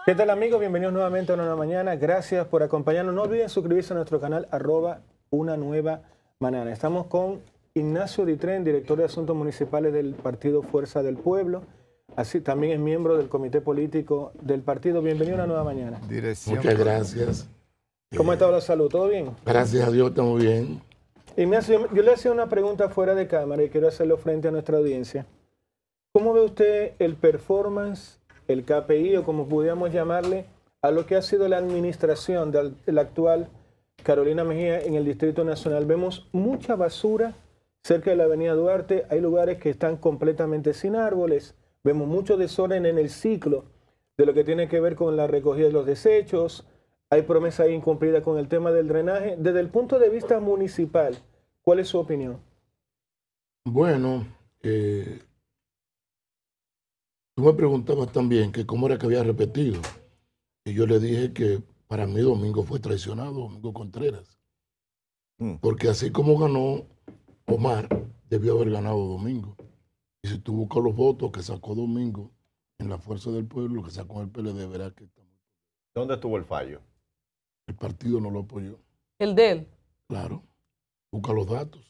¿Qué tal, amigos? Bienvenidos nuevamente a Una Nueva Mañana. Gracias por acompañarnos. No olviden suscribirse a nuestro canal @Una Nueva Mañana. Estamos con Ignacio Ditren, director de Asuntos Municipales del Partido Fuerza del Pueblo. Así también es miembro del comité político del partido. Bienvenido a Una Nueva Mañana. Dirección. Muchas gracias. ¿Cómo ha estado la salud? ¿Todo bien? Gracias a Dios, estamos bien. Ignacio, yo le hacía una pregunta fuera de cámara y quiero hacerlo frente a nuestra audiencia. ¿Cómo ve usted el performance, el KPI o como pudiéramos llamarle, a lo que ha sido la administración de la actual Carolina Mejía en el Distrito Nacional? Vemos mucha basura cerca de la avenida Duarte, hay lugares que están completamente sin árboles, vemos mucho desorden en el ciclo de lo que tiene que ver con la recogida de los desechos, hay promesas incumplidas con el tema del drenaje. Desde el punto de vista municipal, ¿cuál es su opinión? Bueno, tú me preguntabas también que cómo era que había repetido. Y yo le dije que para mí Domingo fue traicionado, Domingo Contreras. Porque así como ganó Omar, debió haber ganado Domingo. Y si tú buscas los votos que sacó Domingo en la Fuerza del Pueblo, que sacó el PLD, verás que está muy... ¿Dónde estuvo el fallo? El partido no lo apoyó. ¿El de él? Claro. Busca los datos.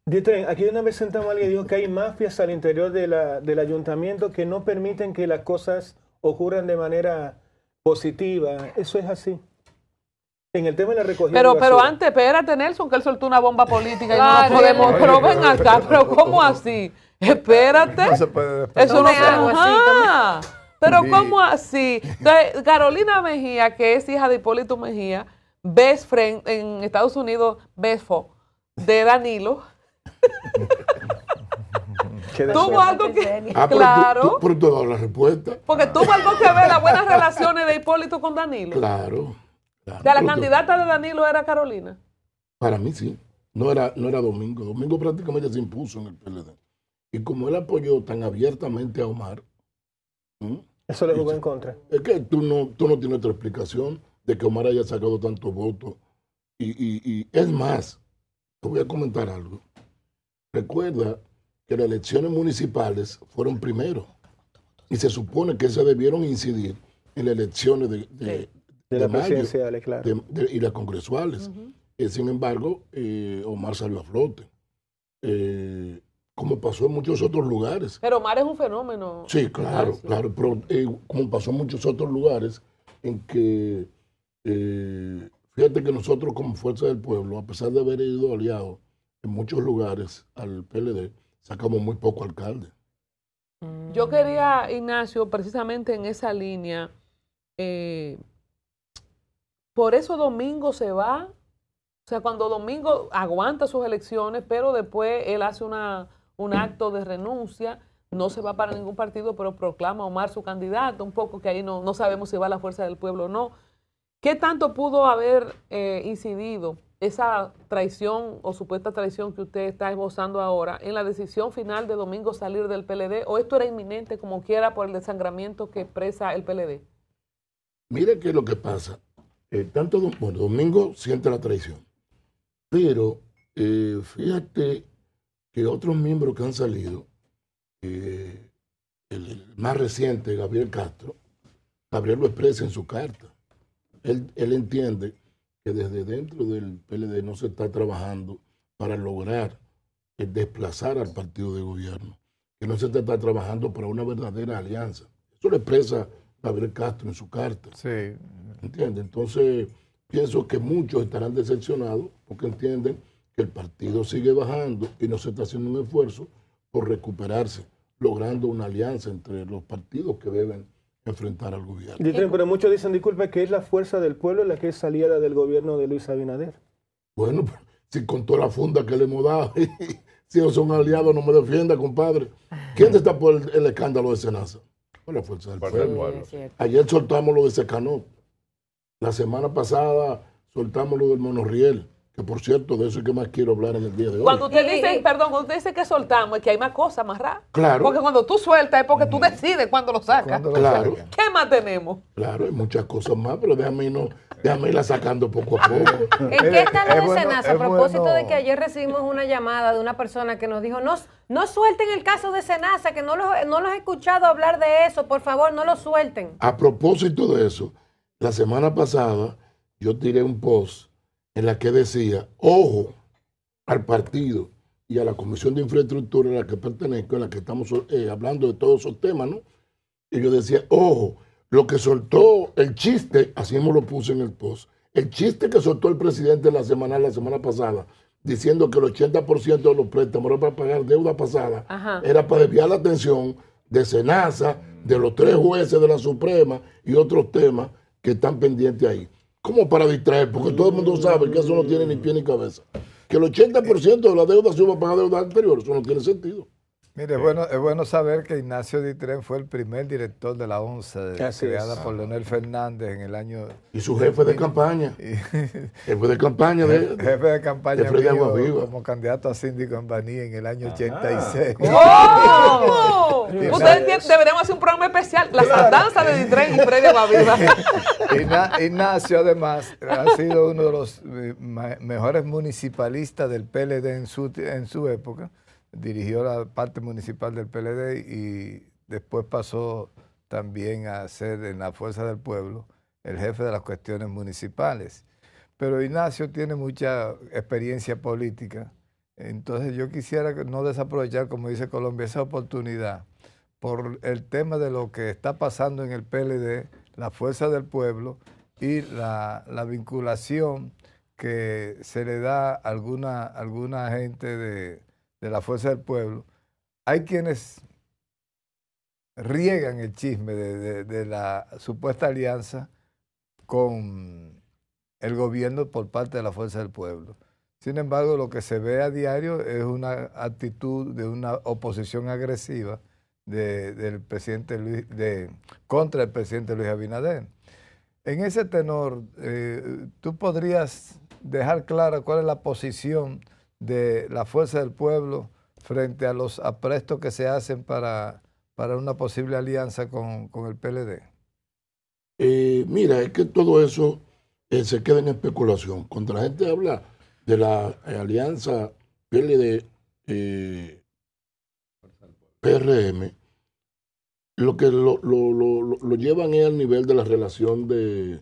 Ditren, aquí una vez sentamos a alguien y dijo que hay mafias al interior del ayuntamiento que no permiten que las cosas ocurran de manera positiva. ¿Eso es así? En el tema de la recogida de Pero basura. antes, espérate, Nelson, que él soltó una bomba política Claro, y no podemos. Pero ven acá, pero ¿cómo así? Espérate. No se puede despedir. Eso no se. algo así, Ajá. Pero Sí. ¿cómo así? Entonces, Carolina Mejía, que es hija de Hipólito Mejía, best friend en Estados Unidos, BESFO, de Danilo, ¿Qué tuvo deseo? algo que. Ah, Claro. pero tú has dado la respuesta. Porque tuvo algo que ver las buenas relaciones de Hipólito con Danilo. Claro. Claro. O sea, la Pero tú- candidata de Danilo era Carolina. Para mí sí. No era Domingo. Domingo prácticamente se impuso en el PLD. Y como él apoyó tan abiertamente a Omar, Eso le jugó en contra. es que tú no tienes otra explicación de que Omar haya sacado tantos votos. Y es más, te voy a comentar algo. Recuerda que las elecciones municipales fueron primero. Y se supone que se debieron incidir en las elecciones De las mayo, presidenciales, claro. y las congresuales. Sin embargo, Omar salió a flote. Como pasó en muchos otros lugares. Pero Omar es un fenómeno. Sí, claro, claro. Pero como pasó en muchos otros lugares en que, fíjate que nosotros como Fuerza del Pueblo, a pesar de haber ido aliados en muchos lugares al PLD, sacamos muy poco alcalde. Yo quería, Ignacio, precisamente en esa línea, por eso Domingo se va. O sea, cuando Domingo aguanta sus elecciones, pero después él hace un acto de renuncia, no se va para ningún partido, pero proclama a Omar su candidato, un poco que ahí no sabemos si va a la Fuerza del Pueblo o no. ¿Qué tanto pudo haber incidido esa traición o supuesta traición que usted está esbozando ahora en la decisión final de Domingo salir del PLD? ¿O esto era inminente como quiera por el desangramiento que expresa el PLD? Mire qué es lo que pasa. Domingo siente la traición. Pero fíjate que otros miembros que han salido, el más reciente, Gabriel Castro, Gabriel lo expresa en su carta. Él entiende que desde dentro del PLD no se está trabajando para lograr desplazar al partido de gobierno, que no se está trabajando para una verdadera alianza. Eso lo expresa Gabriel Castro en su carta. Sí. ¿Entiendes? Entonces, pienso que muchos estarán decepcionados porque entienden que el partido sigue bajando y no se está haciendo un esfuerzo por recuperarse, logrando una alianza entre los partidos que deben enfrentar al gobierno. Ditren, pero muchos dicen, disculpe, que es la Fuerza del Pueblo la que es salida del gobierno de Luis Abinader. Bueno, si con toda la funda que le hemos dado, si ellos son aliados, no me defienda, compadre. ¿Quién está por el escándalo de Senasa? Por la Fuerza del Fuerza del Pueblo. Pueblo. Es cierto. Ayer soltamos lo de Secanot. La semana pasada soltamos lo del monorriel, que por cierto, de eso es que más quiero hablar en el día de hoy. Cuando usted dice, perdón, cuando usted dice que soltamos, es que hay más cosas, más raras. Claro. Porque cuando tú sueltas es porque tú decides cuándo lo sacas. Claro. ¿Qué más tenemos? Claro, hay muchas cosas más, pero déjame irla sacando poco a poco. ¿En qué está lo de Senasa? A propósito de que ayer recibimos una llamada de una persona que nos dijo, no suelten el caso de Senasa, que no los he escuchado hablar de eso, por favor, no lo suelten. A propósito de eso, la semana pasada yo tiré un post en la que decía, ojo al partido y a la Comisión de Infraestructura a la que pertenezco, en la que estamos hablando de todos esos temas, ¿no? Y yo decía, ojo, lo que soltó el chiste, así mismo lo puse en el post, el chiste que soltó el presidente la semana pasada, diciendo que el 80% de los préstamos era para pagar deuda pasada, era para desviar la atención de Senasa, de los 3 jueces de la Suprema y otros temas que están pendientes ahí. ¿Cómo para distraer? Porque todo el mundo sabe que eso no tiene ni pie ni cabeza. Que el 80% de la deuda se va a pagar deuda anterior, eso no tiene sentido. Mire, es bueno saber que Ignacio Ditren fue el primer director de la ONSA, creada por Leonel Fernández en el año... Y su jefe de campaña. Jefe de campaña mío, como candidato a síndico en Baní en el año 86. ¡Oh! Ustedes deberían hacer un programa especial, las andanzas de Ditren y Freddy Guaviva. Ignacio, además, ha sido uno de los mejores municipalistas del PLD en su época. Dirigió la parte municipal del PLD y después pasó también a ser en la Fuerza del Pueblo el jefe de las cuestiones municipales. Pero Ignacio tiene mucha experiencia política, entonces yo quisiera no desaprovechar, como dice Colombia, esa oportunidad por el tema de lo que está pasando en el PLD, la Fuerza del Pueblo y la vinculación que se le da a alguna gente de la Fuerza del Pueblo. Hay quienes riegan el chisme de la supuesta alianza con el gobierno por parte de la Fuerza del Pueblo. Sin embargo, lo que se ve a diario es una actitud de una oposición agresiva del presidente contra el presidente Luis Abinader. En ese tenor, ¿tú podrías dejar clara cuál es la posición de la Fuerza del Pueblo frente a los aprestos que se hacen para una posible alianza con el PLD? Mira, es que todo eso se queda en especulación. Cuando la gente habla de la alianza PLD-PRM, lo que lo llevan es al nivel de la relación de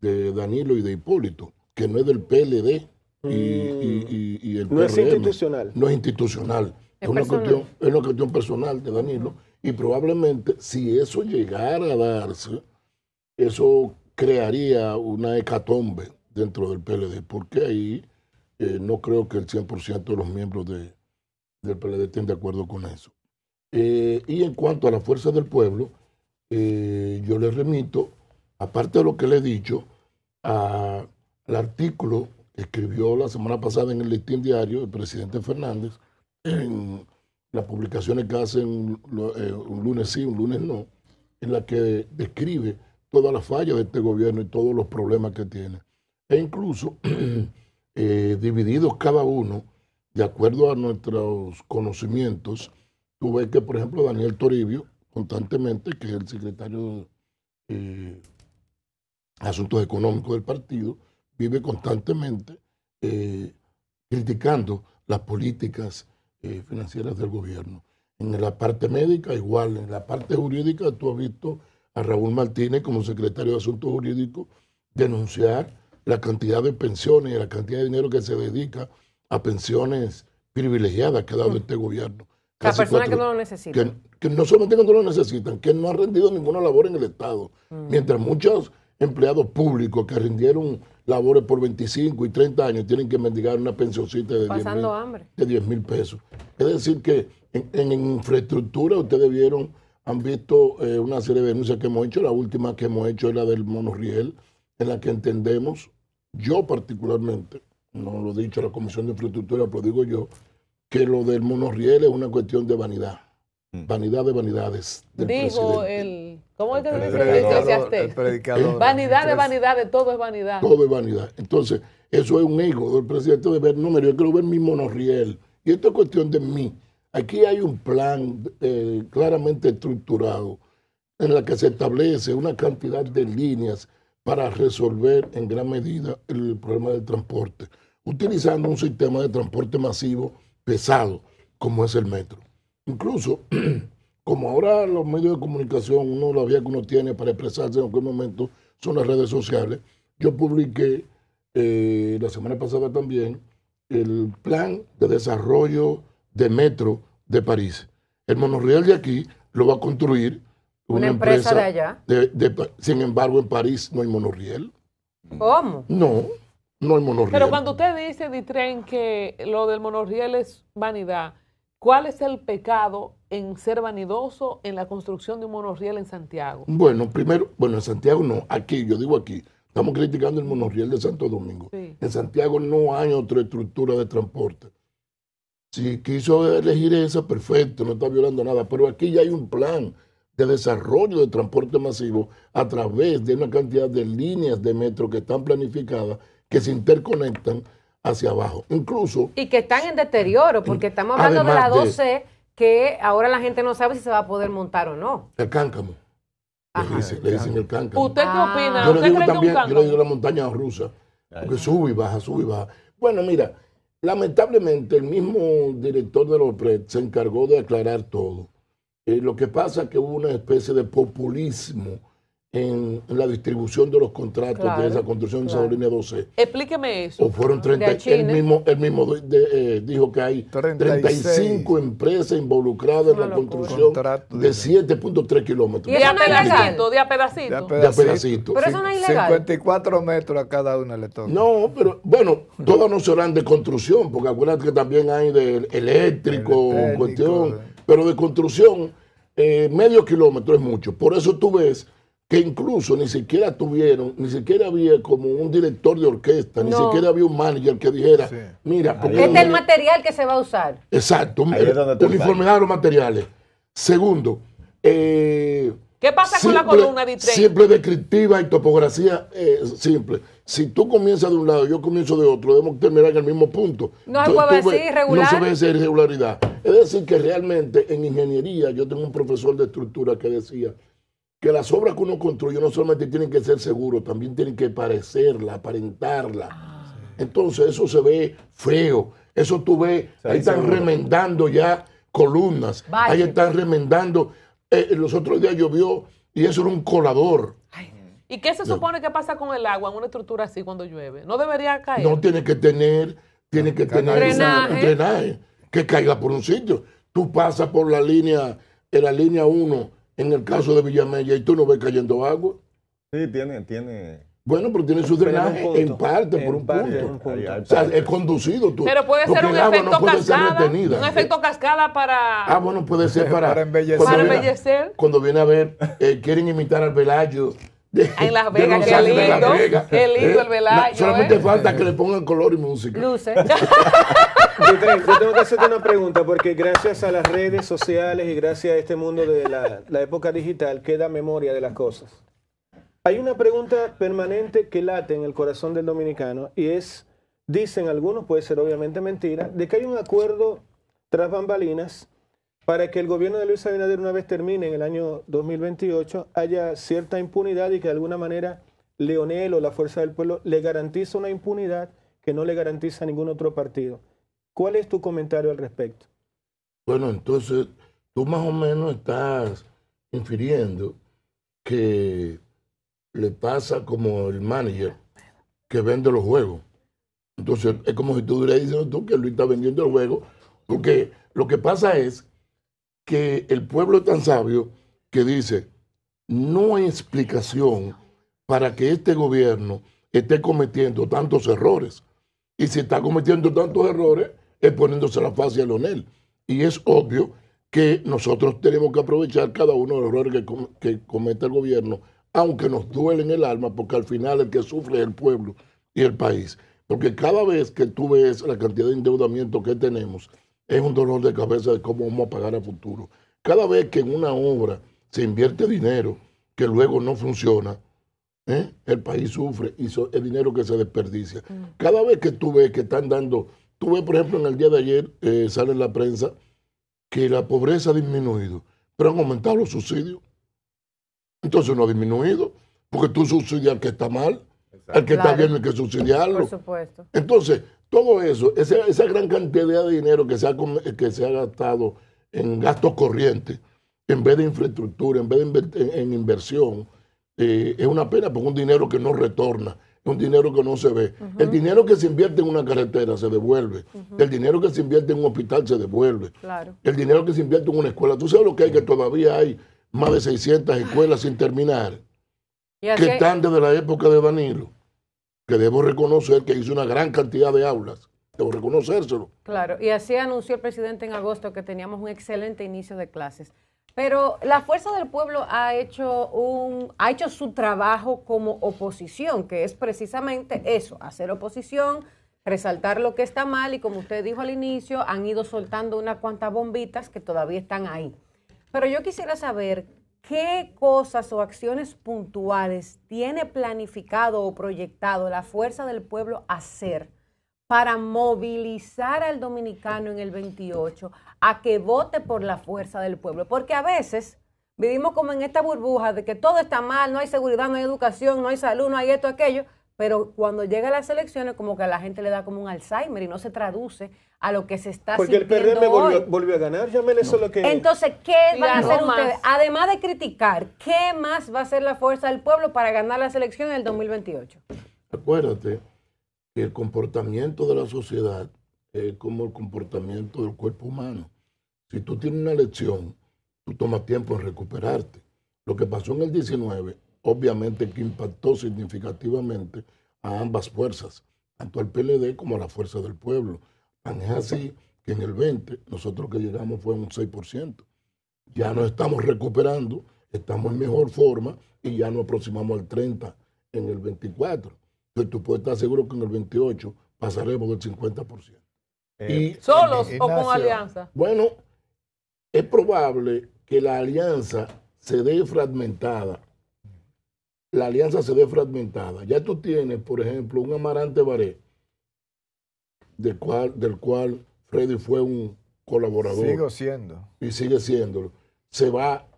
Danilo y de Hipólito, que no es del PLD. Y el no PRM, es institucional. No es institucional. Es una cuestión personal de Danilo. Y probablemente, si eso llegara a darse, eso crearía una hecatombe dentro del PLD, porque ahí no creo que el 100% de los miembros del PLD estén de acuerdo con eso. Y en cuanto a la Fuerza del Pueblo, yo le remito, aparte de lo que le he dicho, al artículo escribió la semana pasada en el Listín Diario el presidente Fernández, en las publicaciones que hacen un lunes sí, un lunes no, en la que describe todas las fallas de este gobierno y todos los problemas que tiene. E incluso divididos cada uno, de acuerdo a nuestros conocimientos, tú ves que, por ejemplo, Daniel Toribio, constantemente, que es el secretario de Asuntos Económicos del partido, vive constantemente criticando las políticas financieras del gobierno. En la parte médica igual, en la parte jurídica tú has visto a Raúl Martínez como secretario de Asuntos Jurídicos denunciar la cantidad de pensiones y la cantidad de dinero que se dedica a pensiones privilegiadas que ha dado este gobierno. Las personas que no lo necesitan. Que no solamente que no lo necesitan, que no han rendido ninguna labor en el Estado. Mientras muchos empleados públicos que rindieron labores por 25 y 30 años tienen que mendigar una pensioncita de 10,000 pesos. Es decir que en infraestructura ustedes han visto una serie de denuncias que hemos hecho. La última que hemos hecho es la del monorriel, en la que entendemos, yo particularmente, no lo he dicho a la Comisión de Infraestructura, pero digo yo, que lo del monorriel es una cuestión de vanidad. Vanidad de vanidades. Dijo ¿cómo es que dice el Eclesiastés? El predicador. Vanidad de vanidades, todo es vanidad. Todo es vanidad. Entonces, eso es un ego del presidente de ver, no, mira, yo quiero ver mi monorriel. Y esto es cuestión de mí. Aquí hay un plan claramente estructurado en la que se establece una cantidad de líneas para resolver en gran medida el problema del transporte, utilizando un sistema de transporte masivo pesado como es el metro. Incluso, como ahora los medios de comunicación, la vía que uno tiene para expresarse en cualquier momento son las redes sociales, yo publiqué la semana pasada también el plan de desarrollo de metro de París. El monorriel de aquí lo va a construir una empresa de allá. Sin embargo, en París no hay monorriel. ¿Cómo? No hay monorriel. Pero cuando usted dice, Ditren, que lo del monorriel es vanidad, ¿cuál es el pecado en ser vanidoso en la construcción de un monorriel en Santiago? Bueno, primero, en Santiago no, aquí, yo digo aquí, estamos criticando el monorriel de Santo Domingo. Sí. En Santiago no hay otra estructura de transporte. Si quiso elegir esa, perfecto, no está violando nada, pero aquí ya hay un plan de desarrollo de transporte masivo a través de una cantidad de líneas de metro que están planificadas, que se interconectan hacia abajo. Incluso... Y que están en deterioro, porque estamos hablando de la 2C, que ahora la gente no sabe si se va a a poder montar o no. El cáncamo. Le dicen el cáncamo. ¿Usted qué opina? Yo le digo cree también, que un yo le digo la montaña rusa, porque sube y baja, sube y baja. Bueno, mira, lamentablemente el mismo director de los OPRED se encargó de aclarar todo. Lo que pasa es que hubo una especie de populismo en la distribución de los contratos de esa construcción de esa línea 12. Explíqueme eso. O fueron 30, él mismo dijo que hay 35 empresas involucradas en la construcción de 7.3 kilómetros. ¿Y eso no es ilegal? De a pedacito. De a pedacito. Pero eso no es ilegal. 54 metros a cada una le toca. No, pero bueno, todas no serán de construcción, porque acuérdate que también hay de eléctrico, cuestión. Pero de construcción, medio kilómetro es mucho. Por eso tú ves que incluso ni siquiera había como un director de orquesta, ni siquiera había un manager que dijera, mira, este es el material que se va a usar. Exacto, uniformidad de los materiales. Segundo, ¿qué pasa con la columna de tren? Siempre descriptiva y topografía simple. Si tú comienzas de un lado y yo comienzo de otro, debemos terminar en el mismo punto. No se puede decir irregular. No se ve esa irregularidad. Es decir, que realmente en ingeniería, yo tengo un profesor de estructura que decía que las obras que uno construye no solamente tienen que ser seguras, también tienen que parecerla, aparentarla. Entonces eso se ve feo. Eso tú ves, ahí están remendando ya columnas. Ahí están remendando. Los otros días llovió y eso era un colador. ¿Y qué se supone que pasa con el agua en una estructura así cuando llueve? ¿No debería caer? No, tiene que tener drenaje que caiga por un sitio. Tú pasas por la línea 1 en el caso de Villamella y tú no ves cayendo agua. Sí, tiene. Bueno, pero tiene su drenaje en parte, por un punto. O sea, es conducido. Pero puede ser un efecto cascada. Un efecto cascada para... bueno, puede ser para embellecer. Cuando viene a ver, quieren imitar al Velayo. En Las Vegas, qué lindo. Qué lindo el Velayo. Solamente falta que le pongan color y música. Luces. Yo tengo que hacerte una pregunta, porque gracias a las redes sociales y gracias a este mundo de la época digital queda memoria de las cosas. Hay una pregunta permanente que late en el corazón del dominicano y es, dicen algunos, puede ser obviamente mentira, de que hay un acuerdo tras bambalinas para que el gobierno de Luis Abinader, una vez termine en el año 2028, haya cierta impunidad y que de alguna manera Leonel o la Fuerza del Pueblo le garantiza una impunidad que no le garantiza a ningún otro partido. ¿Cuál es tu comentario al respecto? Bueno, entonces tú más o menos estás infiriendo que le pasa como el manager que vende los juegos. Entonces es como si tú hubieras diciendo tú que Luis está vendiendo el juego, porque lo que pasa es que el pueblo es tan sabio que dice, no hay explicación para que este gobierno esté cometiendo tantos errores. Y si está cometiendo tantos errores, es poniéndose la fase a Leonel. Y es obvio que nosotros tenemos que aprovechar cada uno de los errores que comete el gobierno, aunque nos duele en el alma, porque al final el que sufre es el pueblo y el país. Porque cada vez que tú ves la cantidad de endeudamiento que tenemos, es un dolor de cabeza de cómo vamos a pagar a futuro. Cada vez que en una obra se invierte dinero que luego no funciona, el país sufre y el dinero que se desperdicia. Cada vez que tú ves que están dando, tú ves, por ejemplo, en el día de ayer sale en la prensa que la pobreza ha disminuido, pero han aumentado los subsidios. Entonces no ha disminuido, porque tú subsidias al que está mal, al que está bien hay que subsidiarlo. Por supuesto. Entonces, todo eso, esa gran cantidad de dinero que se ha gastado en gastos corrientes, en vez de infraestructura, en vez de invertir en inversión, es una pena porque es un dinero que no retorna, es un dinero que no se ve. El dinero que se invierte en una carretera se devuelve, el dinero que se invierte en un hospital se devuelve, el dinero que se invierte en una escuela. ¿Tú sabes lo que hay? Que todavía hay más de 600 escuelas sin terminar, que están desde la época de Danilo, que debo reconocer que hizo una gran cantidad de aulas. Debo reconocérselo. Claro, y así anunció el presidente en agosto que teníamos un excelente inicio de clases. Pero la Fuerza del Pueblo ha hecho su trabajo como oposición, que es precisamente eso, hacer oposición, resaltar lo que está mal y como usted dijo al inicio, han ido soltando unas cuantas bombitas que todavía están ahí. Pero yo quisiera saber qué cosas o acciones puntuales tiene planificado o proyectado la Fuerza del Pueblo hacer para movilizar al dominicano en el 28 a que vote por la Fuerza del Pueblo. Porque a veces vivimos como en esta burbuja de que todo está mal, no hay seguridad, no hay educación, no hay salud, no hay esto, aquello, pero cuando llegan las elecciones como que a la gente le da como un Alzheimer y no se traduce a lo que se está sintiendo porque el PRM hoy. volvió a ganar, llámele eso lo que... Entonces, ¿qué van a hacer ustedes? Además de criticar, ¿qué más va a hacer la Fuerza del Pueblo para ganar las elecciones del 2028? Acuérdate que el comportamiento de la sociedad es como el comportamiento del cuerpo humano. Si tú tienes una elección, tú tomas tiempo en recuperarte. Lo que pasó en el 19, obviamente que impactó significativamente a ambas fuerzas, tanto al PLD como a la Fuerza del Pueblo. Tan es así que en el 20 nosotros que llegamos fue un 6%. Ya nos estamos recuperando, estamos en mejor forma y ya nos aproximamos al 30% en el 24%. Entonces tú puedes estar seguro que en el 28 pasaremos del 50%. ¿Solos o con alianza? Bueno, es probable que la alianza se dé fragmentada. La alianza se dé fragmentada. Ya tú tienes, por ejemplo, un Amarante Baré, del cual Freddy fue un colaborador. Sigo siendo. Y sigue siéndolo. Se va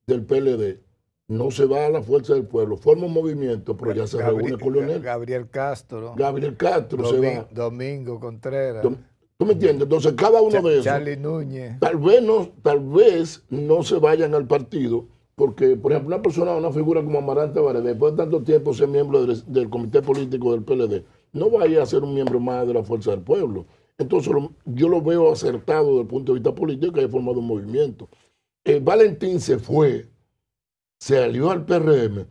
del PLD. No se va a la Fuerza del Pueblo, forma un movimiento, pero ya se reúne con Leonel. Gabriel Castro. Gabriel Castro se va. Domingo Contreras. ¿Tú me entiendes? Entonces, cada uno de esos. Charlie Núñez. Tal vez no se vayan al partido, porque, por ejemplo, una figura como Amarante Baré, después de tanto tiempo ser miembro del comité político del PLD, no vaya a ser un miembro más de la Fuerza del Pueblo. Entonces, yo lo veo acertado desde el punto de vista político que haya formado un movimiento. Valentín se fue. Se alió al PRM,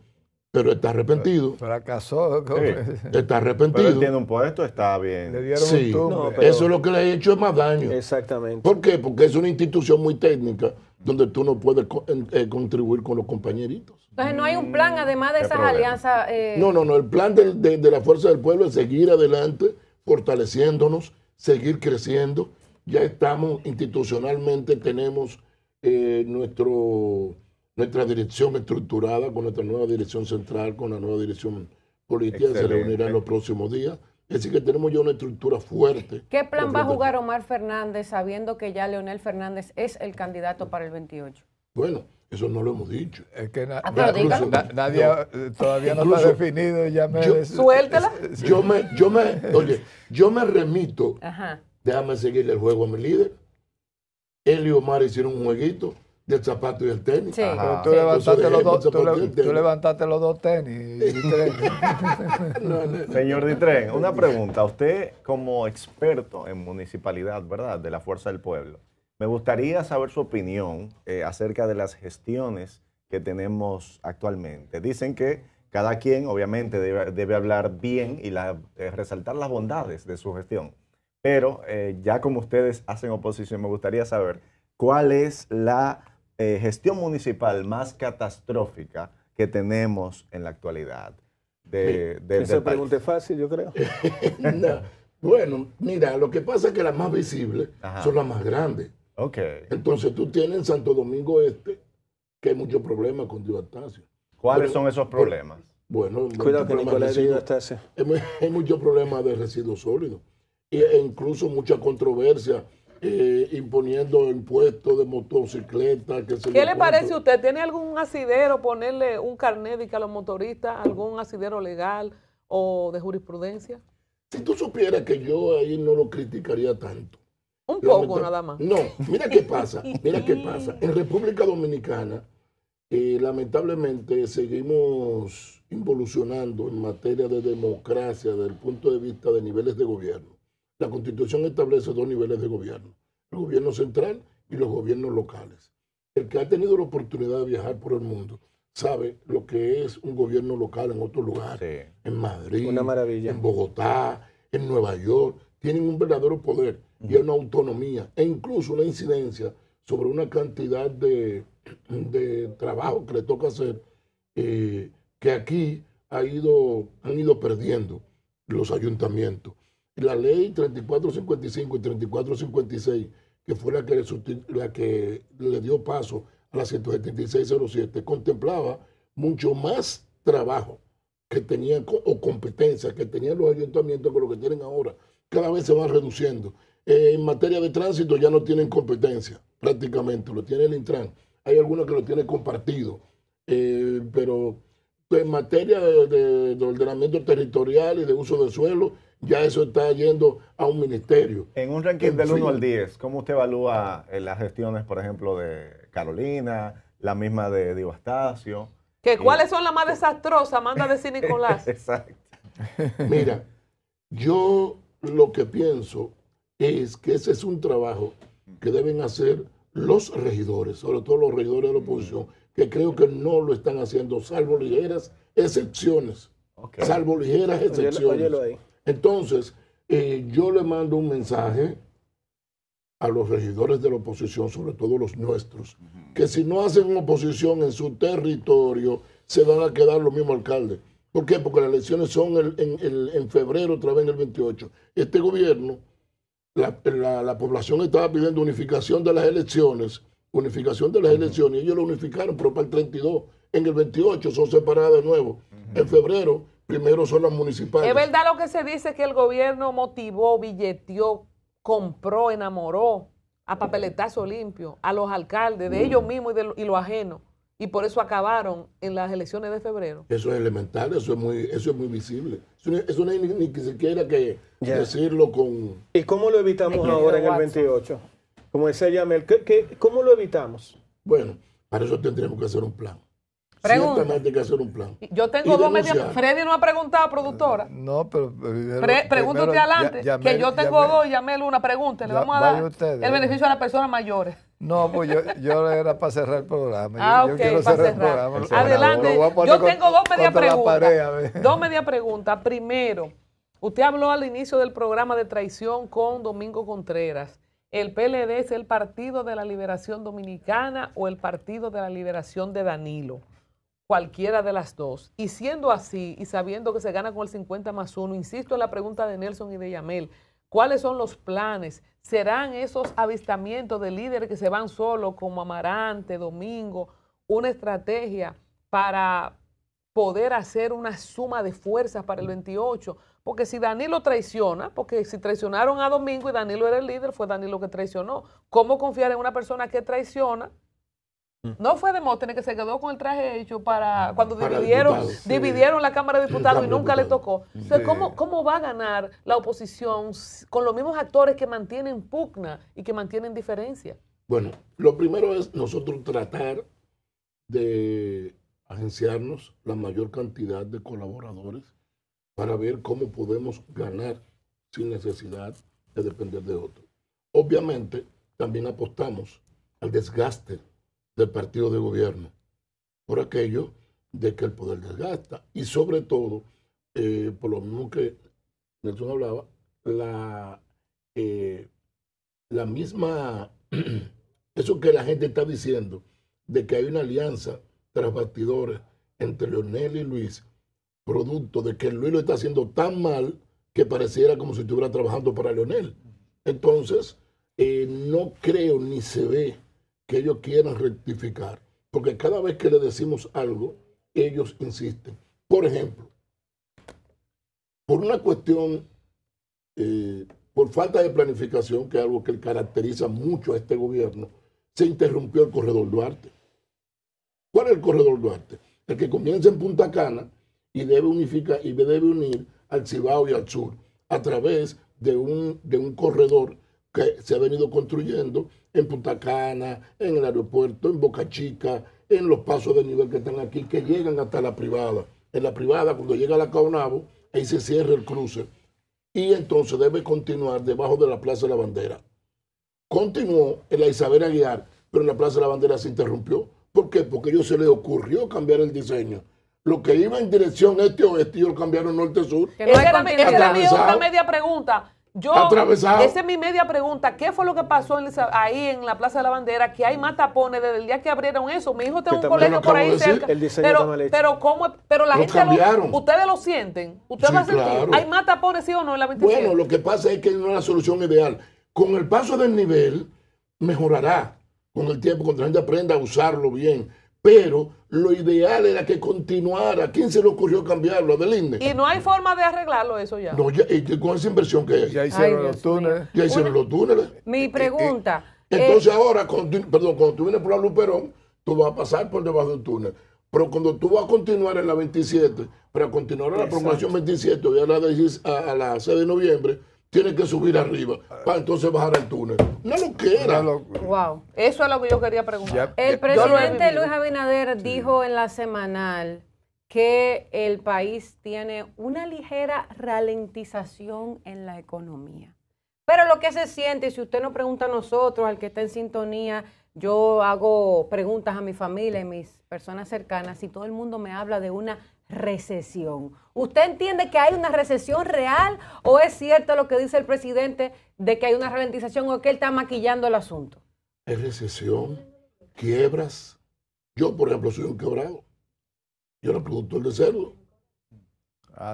pero está arrepentido. Fracasó. Sí. Está arrepentido. Pero él tiene un puesto, está bien. Le dieron Sí, un tumbe. No, pero- eso es lo que le ha hecho es más daño. Exactamente. ¿Por qué? Porque es una institución muy técnica donde tú no puedes contribuir con los compañeritos. Entonces no hay un plan, además de ¿Qué esas problema? alianzas. No. El plan de la Fuerza del Pueblo es seguir adelante, fortaleciéndonos, seguir creciendo. Ya estamos institucionalmente, tenemos nuestra dirección estructurada con nuestra nueva dirección central, con la nueva dirección política, se Excelente. reunirá en los próximos días. Es decir, que tenemos ya una estructura fuerte. ¿Qué plan va a jugar Omar Fernández sabiendo que ya Leonel Fernández es el candidato para el 28? Bueno, eso no lo hemos dicho. Es que pero dígalo. nadie todavía no Incluso está definido. Ya Suéltala. Yo me remito, Ajá. déjame seguirle el juego a mi líder. Él y Omar hicieron un jueguito del zapato y el tenis. Sí. Pero tú, Sí. levantaste los dos tenis. Señor Ditren, una pregunta. Usted como experto en municipalidad, ¿verdad?, de la Fuerza del Pueblo, me gustaría saber su opinión acerca de las gestiones que tenemos actualmente. Dicen que cada quien obviamente debe hablar bien y resaltar las bondades de su gestión. Pero ya como ustedes hacen oposición, me gustaría saber cuál es la gestión municipal más catastrófica que tenemos en la actualidad. Esa pregunta es fácil, yo creo. No. Bueno, mira, lo que pasa es que las más visibles son las más grandes. Ok. Entonces tú tienes en Santo Domingo Este que hay muchos problemas con Diostasio. ¿Cuáles son esos problemas? Bueno, Cuidado que Nicolás de está así. Hay muchos problemas de residuos sólidos e incluso mucha controversia imponiendo impuestos de motocicletas. ¿Qué le parece a usted? ¿Tiene algún asidero, ponerle un carnet de que a los motoristas, algún asidero legal o de jurisprudencia? Si tú supieras que yo ahí no lo criticaría tanto. Un poco nada más. No, mira qué pasa, mira qué pasa. En República Dominicana, lamentablemente seguimos involucionando en materia de democracia desde el punto de vista de niveles de gobierno. La Constitución establece 2 niveles de gobierno, el gobierno central y los gobiernos locales. El que ha tenido la oportunidad de viajar por el mundo sabe lo que es un gobierno local en otro lugar, Sí. en Madrid, Una maravilla. en Bogotá, en Nueva York. Tienen un verdadero poder y una autonomía e incluso una incidencia sobre una cantidad de trabajo que le toca hacer que aquí han ido perdiendo los ayuntamientos. La ley 3455 y 3456, que fue la que le dio paso a la 17607, contemplaba mucho más trabajo que tenían o competencias que tenían los ayuntamientos con lo que tienen ahora. Cada vez se van reduciendo. En materia de tránsito ya no tienen competencia, prácticamente, lo tiene el Intran. Hay algunos que lo tienen compartido, pero en materia de ordenamiento territorial y de uso del suelo, ya eso está yendo a un ministerio. En un ranking del 1 al 10, ¿cómo usted evalúa las gestiones, por ejemplo, de Carolina, la misma de Diego Astacio? ¿Cuáles son las más desastrosas? Manda a decir Nicolás. Exacto. Mira, yo lo que pienso es que ese es un trabajo que deben hacer los regidores, sobre todo los regidores de la oposición, que creo que no lo están haciendo, salvo ligeras excepciones. Okay. Salvo ligeras excepciones. Óyelo ahí. Entonces, yo le mando un mensaje a los regidores de la oposición, sobre todo los nuestros, que si no hacen oposición en su territorio, se van a quedar los mismos alcaldes. ¿Por qué? Porque las elecciones son en febrero, otra vez en el 28. Este gobierno, la población estaba pidiendo unificación de las elecciones, y ellos lo unificaron, pero para el 32. En el 28 son separadas de nuevo. En febrero, primero son las municipales. ¿Es verdad lo que se dice que el gobierno motivó, billeteó, compró, enamoró a papeletazo limpio a los alcaldes de ellos mismos y lo ajeno? Y por eso acabaron en las elecciones de febrero. Eso es elemental, eso es muy visible. Eso no hay ni siquiera que decirlo con... ¿Y cómo lo evitamos ahora en el 28? Como decía Yamel, ¿cómo lo evitamos? Bueno, para eso tendríamos que hacer un plan. Pregunta. Ciertamente hay que hacer un plan. Yo tengo dos medias. Freddy no ha preguntado, productora. No, pero... Pregunta usted adelante, que yo tengo dos y Yamel una pregunta. Le vamos a dar el beneficio a las personas mayores. No, pues yo era para cerrar el programa. Ok, para cerrar. Adelante. Yo tengo dos medias preguntas. Dos medias preguntas. Primero, usted habló al inicio del programa de traición con Domingo Contreras. ¿El PLD es el Partido de la Liberación Dominicana o el Partido de la Liberación de Danilo? Cualquiera de las dos. Y siendo así, y sabiendo que se gana con el 50+1, insisto en la pregunta de Nelson y de Yamel, ¿cuáles son los planes? ¿Serán esos avistamientos de líderes que se van solos, como Amarante, Domingo, una estrategia para poder hacer una suma de fuerzas para el 28? Porque si Danilo traiciona, porque si traicionaron a Domingo y Danilo era el líder, fue Danilo que traicionó. ¿Cómo confiar en una persona que traiciona? No fue Demóstenes que se quedó con el traje hecho para cuando dividieron la Cámara de Diputados y nunca le tocó. Entonces, ¿cómo va a ganar la oposición con los mismos actores que mantienen pugna y que mantienen diferencia? Bueno, lo primero es nosotros tratar de agenciarnos la mayor cantidad de colaboradores para ver cómo podemos ganar sin necesidad de depender de otros. Obviamente, también apostamos al desgaste del partido de gobierno, por aquello de que el poder desgasta. Y sobre todo, por lo mismo que Nelson hablaba, la misma, eso que la gente está diciendo, de que hay una alianza tras bastidores entre Leonel y Luis, producto de que Luis lo está haciendo tan mal que pareciera como si estuviera trabajando para Leonel. Entonces, no creo ni se ve que ellos quieran rectificar, porque cada vez que le decimos algo, ellos insisten. Por ejemplo, por una cuestión, por falta de planificación, que es algo que caracteriza mucho a este gobierno, se interrumpió el corredor Duarte. ¿Cuál es el corredor Duarte? El que comienza en Punta Cana y debe unir al Cibao y al sur a través de un corredor que se ha venido construyendo en Punta Cana, en el aeropuerto, en Boca Chica, en los pasos de nivel que están aquí, que llegan hasta la privada. En la privada, cuando llega a la Caonabo, ahí se cierra el cruce. Y entonces debe continuar debajo de la Plaza de la Bandera. Continuó en la Isabel Aguiar, pero en la Plaza de la Bandera se interrumpió. ¿Por qué? Porque a ellos se les ocurrió cambiar el diseño. Lo que iba en dirección este-oeste, ellos lo cambiaron norte-sur. Esa era mi otra media pregunta. Atravesado. Esa es mi media pregunta. ¿Qué fue lo que pasó ahí en la Plaza de la Bandera? Que hay más tapones desde el día que abrieron eso. Mi hijo está en un colegio por ahí cerca. El diseño está mal hecho. Pero la gente cambiaron. Ustedes lo sienten. Ustedes Sí, lo han sentido. claro. ¿Hay más tapones, sí o no, en la 27? Bueno, lo que pasa es que no es la solución ideal. Con el paso del nivel, mejorará con el tiempo, cuando la gente aprenda a usarlo bien. Pero lo ideal era que continuara. ¿Quién se le ocurrió cambiarlo? Adelinde. Y no hay forma de arreglarlo eso ya. No, con esa inversión que hay. Ya hicieron Dios los túneles. Ya hicieron los túneles. Mi pregunta. Entonces ahora, cuando tú vienes por la Luperón, tú vas a pasar por debajo del túnel. Pero cuando tú vas a continuar en la 27, para continuar a la promulgación 27 y a la 6 de noviembre, tienes que subir arriba para entonces bajar al túnel. No lo que era. Wow. Eso es lo que yo quería preguntar. El Yo lo he presidente vivido. Luis Abinader dijo en la semanal que el país tiene una ligera ralentización en la economía. Pero lo que se siente, si usted nos pregunta a nosotros, al que está en sintonía, yo hago preguntas a mi familia y mis personas cercanas y todo el mundo me habla de una recesión. ¿Usted entiende que hay una recesión real o es cierto lo que dice el presidente de que hay una ralentización o que él está maquillando el asunto? Hay recesión, quiebras. Yo, por ejemplo, soy un quebrado. Yo era productor de cerdo.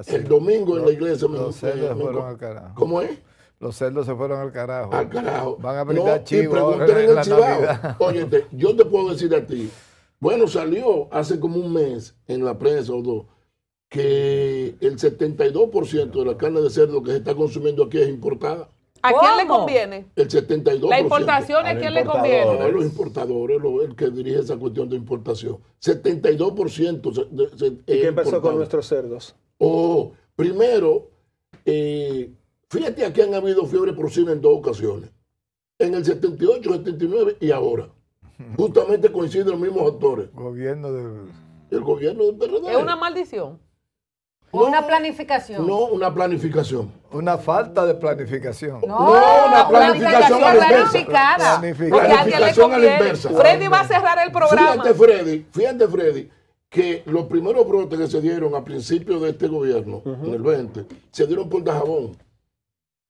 El domingo en la iglesia los cerdos se fueron al carajo. ¿Cómo es? Los cerdos se fueron al carajo. Al carajo. Van a brindar y chivo ahora pregúntale en en la el Cibao. Navidad. Óyete, yo te puedo decir a ti, bueno, salió hace como un mes en la prensa o dos, que el 72% de la carne de cerdo que se está consumiendo aquí es importada. ¿A quién le ¿Cómo? conviene? El 72%. La importación, ¿a quién le conviene? A los importadores, el que dirige esa cuestión de importación. 72%. ¿Y qué pasó con nuestros cerdos? Primero, fíjate, aquí han habido fiebre porcina en 2 ocasiones. En el 78, 79 y ahora. Justamente coinciden los mismos actores. Gobierno de... El gobierno del PRD. Es una maldición. Una planificación. No, una planificación. Una falta de planificación. No, una planificación a la inversa. planificada. Porque a alguien le Planificación a la conviene. inversa. Freddy va a cerrar el programa. Fíjate, Freddy, que los primeros brotes que se dieron a principios de este gobierno, en el 20, se dieron por Dajabón.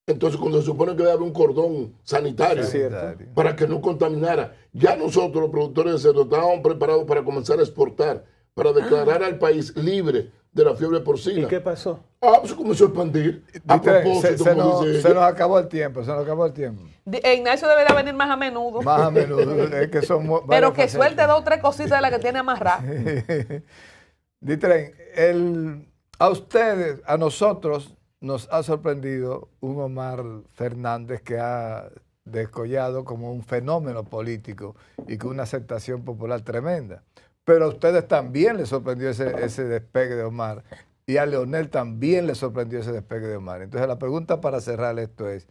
Entonces, cuando se supone que debe haber un cordón sanitario para que no contaminara, ya nosotros, los productores de cerdo, estábamos preparados para comenzar a exportar, para declarar al país libre de la fiebre porcina. ¿Y qué pasó? Pues comenzó a expandir. A propósito, se como dice nos ella. acabó el tiempo, Ignacio debería venir más a menudo. Más a menudo. Es que son Pero que suelte 2 o 3 cositas de las que tiene amarradas. Ditren, a ustedes, a nosotros, nos ha sorprendido un Omar Fernández que ha descollado como un fenómeno político y con una aceptación popular tremenda. Pero a ustedes también les sorprendió ese despegue de Omar y a Leonel también le sorprendió ese despegue de Omar. Entonces la pregunta para cerrar esto es,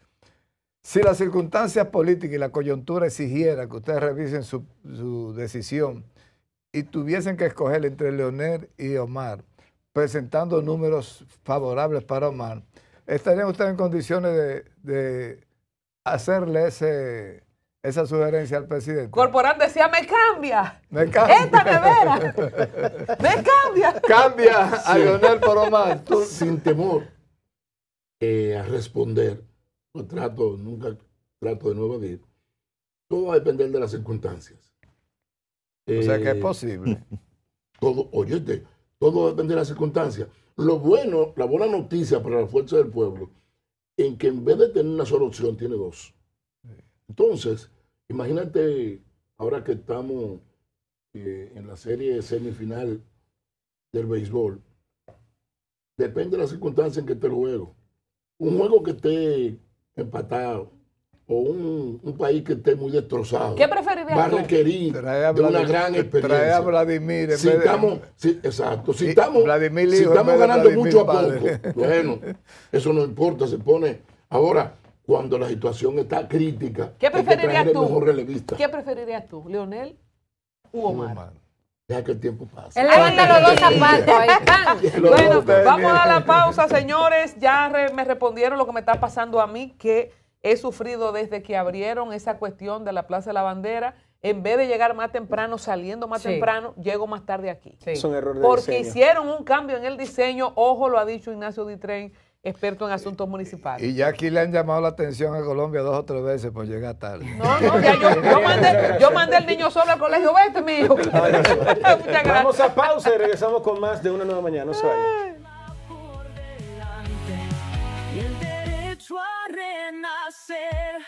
si las circunstancias políticas y la coyuntura exigieran que ustedes revisen su decisión y tuviesen que escoger entre Leonel y Omar, presentando números favorables para Omar, ¿estarían ustedes en condiciones de hacerle esa sugerencia al presidente? Corporán decía, me cambia. Me cambia. Esta nevera. Me cambia. Cambia a Leonel por Omar. Sin temor a responder, nunca trato de no evadir. Todo va a depender de las circunstancias. O sea que es posible. Todo va a depender de las circunstancias. La buena noticia para la fuerza del pueblo, en que en vez de tener una sola opción, tiene 2. Entonces, imagínate, ahora que estamos en la serie semifinal del béisbol, depende de las circunstancias en que esté el juego. Un juego que esté empatado o un país que esté muy destrozado ¿Qué preferirías va a tú? requerir de una gran experiencia. Trae a Vladimir. Si estamos, exacto, si estamos, Vladimir si hijo en estamos vez de ganando Vladimir mucho a padre. poco, bueno, eso no importa, se pone. Ahora, cuando la situación está crítica, ¿Qué hay que preferirías traer el tú? mejor relevista. ¿Qué preferirías tú, Leonel u Omar? Deja que el tiempo pase. Él levanta los dos zapatos ahí. ¡Pam! Bueno, vamos a la pausa, señores. Ya me respondieron lo que me está pasando a mí, que he sufrido desde que abrieron esa cuestión de la Plaza de la Bandera. En vez de llegar más temprano, saliendo más temprano, llego más tarde aquí. Sí. Es un error de Porque diseño. hicieron un cambio en el diseño. Ojo, lo ha dicho Ignacio Ditren, experto en asuntos municipales. Y ya aquí le han llamado la atención a Colombia 2 o 3 veces por llegar tarde. No, ya yo mandé al niño solo al colegio. Vete, mi hijo. Muchas gracias. Vamos a pausa y regresamos con más de Una Nueva Mañana. No se vayan. Y el derecho a renacer.